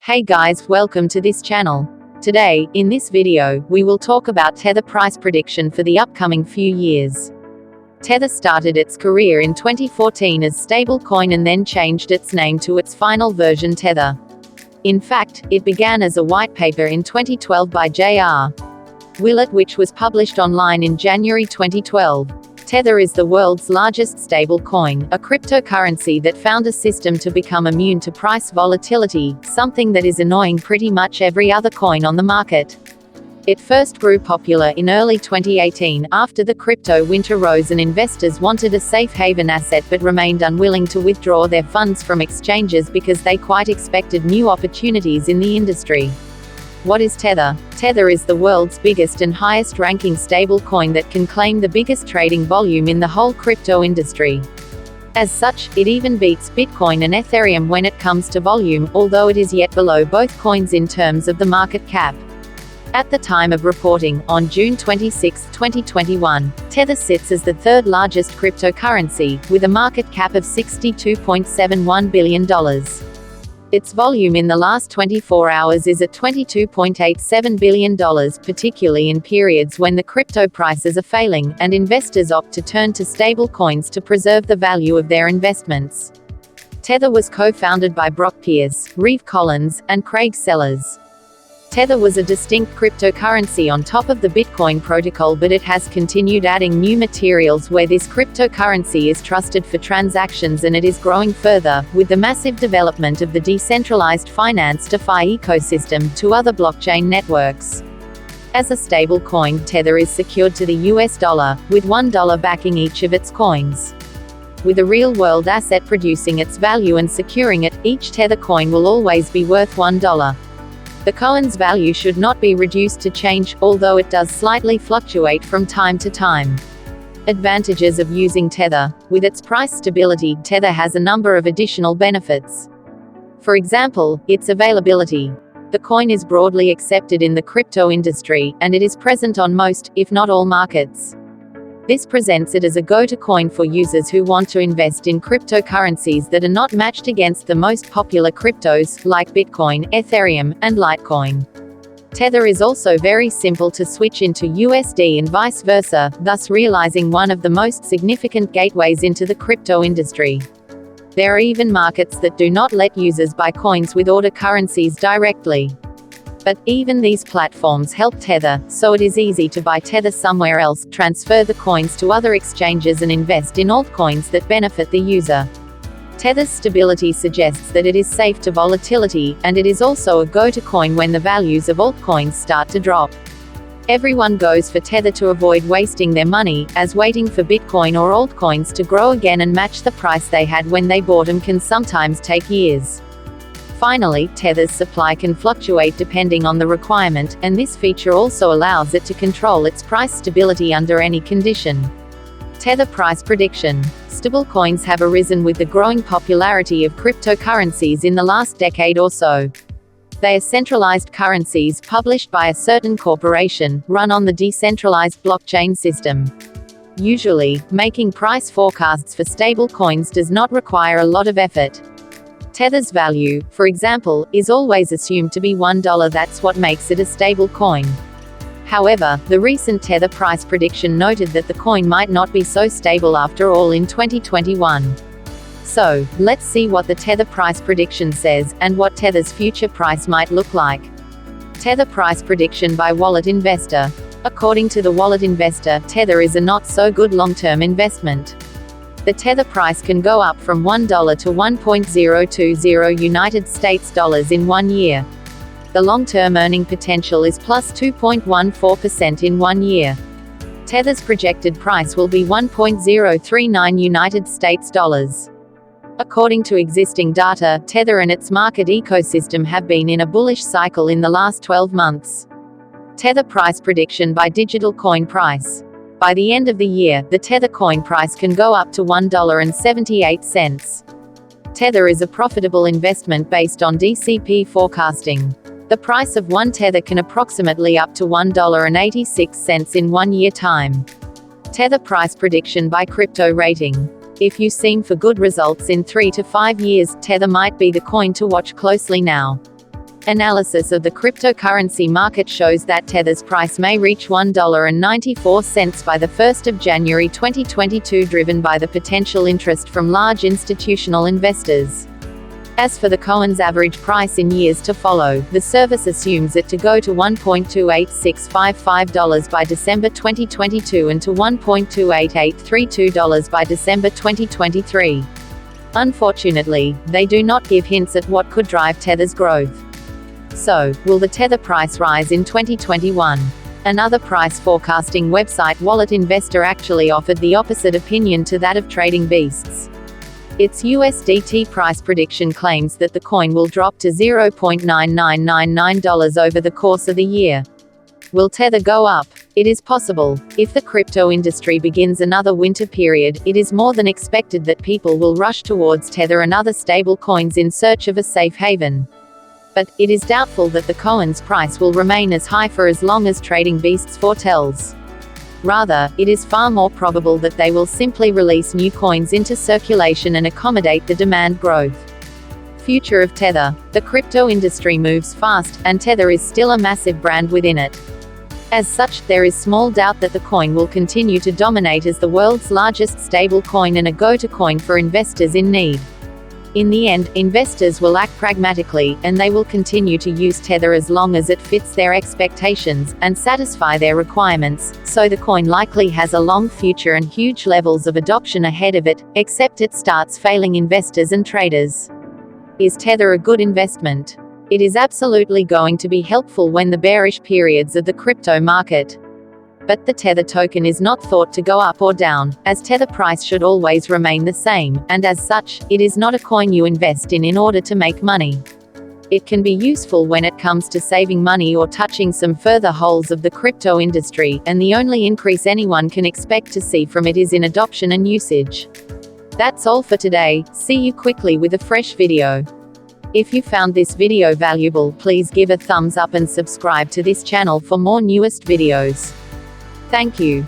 Hey guys, welcome to this channel. Today, in this video, we will talk about Tether price prediction for the upcoming few years. Tether started its career in 2014 as stablecoin and then changed its name to its final version Tether. In fact, it began as a white paper in 2012 by J.R. Willett, which was published online in January 2012. Tether is the world's largest stablecoin, a cryptocurrency that found a system to become immune to price volatility, something that is annoying pretty much every other coin on the market. It first grew popular in early 2018, after the crypto winter rose and investors wanted a safe haven asset but remained unwilling to withdraw their funds from exchanges because they quite expected new opportunities in the industry. What is Tether? Tether is the world's biggest and highest-ranking stablecoin that can claim the biggest trading volume in the whole crypto industry. As such, it even beats Bitcoin and Ethereum when it comes to volume, although it is yet below both coins in terms of the market cap. At the time of reporting, on June 26, 2021, Tether sits as the third largest cryptocurrency, with a market cap of $62.71 billion. Its volume in the last 24 hours is at $22.87 billion, particularly in periods when the crypto prices are failing, and investors opt to turn to stable coins to preserve the value of their investments. Tether was co-founded by Brock Pierce, Reeve Collins, and Craig Sellers. Tether was a distinct cryptocurrency on top of the Bitcoin protocol, but it has continued adding new materials where this cryptocurrency is trusted for transactions, and it is growing further, with the massive development of the decentralized finance DeFi ecosystem to other blockchain networks. As a stablecoin, Tether is secured to the US dollar, with $1 backing each of its coins. With a real-world asset producing its value and securing it, each Tether coin will always be worth $1. The coin's value should not be reduced to change, although it does slightly fluctuate from time to time. Advantages of using Tether. With its price stability, Tether has a number of additional benefits. For example, its availability. The coin is broadly accepted in the crypto industry, and it is present on most, if not all markets. This presents it as a go-to coin for users who want to invest in cryptocurrencies that are not matched against the most popular cryptos, like Bitcoin, Ethereum, and Litecoin. Tether is also very simple to switch into USD and vice versa, thus realizing one of the most significant gateways into the crypto industry. There are even markets that do not let users buy coins with order currencies directly. But even these platforms help Tether, so it is easy to buy Tether somewhere else, transfer the coins to other exchanges and invest in altcoins that benefit the user. Tether's stability suggests that it is safe to volatility, and it is also a go-to coin when the values of altcoins start to drop. Everyone goes for Tether to avoid wasting their money, as waiting for Bitcoin or altcoins to grow again and match the price they had when they bought them can sometimes take years. Finally, Tether's supply can fluctuate depending on the requirement, and this feature also allows it to control its price stability under any condition. Tether price prediction. Stablecoins have arisen with the growing popularity of cryptocurrencies in the last decade or so. They are centralized currencies, published by a certain corporation, run on the decentralized blockchain system. Usually, making price forecasts for stablecoins does not require a lot of effort. Tether's value, for example, is always assumed to be $1. That's what makes it a stable coin. However, the recent Tether price prediction noted that the coin might not be so stable after all in 2021. So, let's see what the Tether price prediction says, and what Tether's future price might look like. Tether price prediction by Wallet Investor. According to the Wallet Investor, Tether is a not-so-good long-term investment. The Tether price can go up from $1 to $1.020 United States dollars in 1 year. The long-term earning potential is plus 2.14% in 1 year. Tether's projected price will be $1.039 United States dollars. According to existing data, Tether and its market ecosystem have been in a bullish cycle in the last 12 months. Tether price prediction by Digital Coin Price. By the end of the year, the Tether coin price can go up to $1.78. Tether is a profitable investment based on DCP forecasting. The price of one Tether can approximately up to $1.86 in 1 year time. Tether price prediction by Crypto Rating. If you seem for good results in 3 to 5 years, Tether might be the coin to watch closely now. Analysis of the cryptocurrency market shows that Tether's price may reach $1.94 by the 1st of January 2022, driven by the potential interest from large institutional investors. As for the coin's average price in years to follow, the service assumes it to go to $1.28655 by December 2022 and to $1.28832 by December 2023. Unfortunately, they do not give hints at what could drive Tether's growth. So, will the Tether price rise in 2021? Another price forecasting website, Wallet Investor, actually offered the opposite opinion to that of Trading Beasts. Its USDT price prediction claims that the coin will drop to $0.9999 over the course of the year. Will Tether go up? It is possible. If the crypto industry begins another winter period, it is more than expected that people will rush towards Tether and other stable coins in search of a safe haven. But it is doubtful that the coin's price will remain as high for as long as Trading Beasts foretells. Rather, it is far more probable that they will simply release new coins into circulation and accommodate the demand growth. Future of Tether. The crypto industry moves fast, and Tether is still a massive brand within it. As such, there is small doubt that the coin will continue to dominate as the world's largest stable coin and a go-to coin for investors in need. In the end, investors will act pragmatically, and they will continue to use Tether as long as it fits their expectations and satisfy their requirements, so the coin likely has a long future and huge levels of adoption ahead of it, except it starts failing investors and traders. Is Tether a good investment? It is absolutely going to be helpful when the bearish periods of the crypto market. But the Tether token is not thought to go up or down, as Tether price should always remain the same, and as such, it is not a coin you invest in order to make money. It can be useful when it comes to saving money or touching some further holes of the crypto industry, and the only increase anyone can expect to see from it is in adoption and usage. That's all for today. See you quickly with a fresh video. If you found this video valuable, please give a thumbs up and subscribe to this channel for more newest videos. Thank you.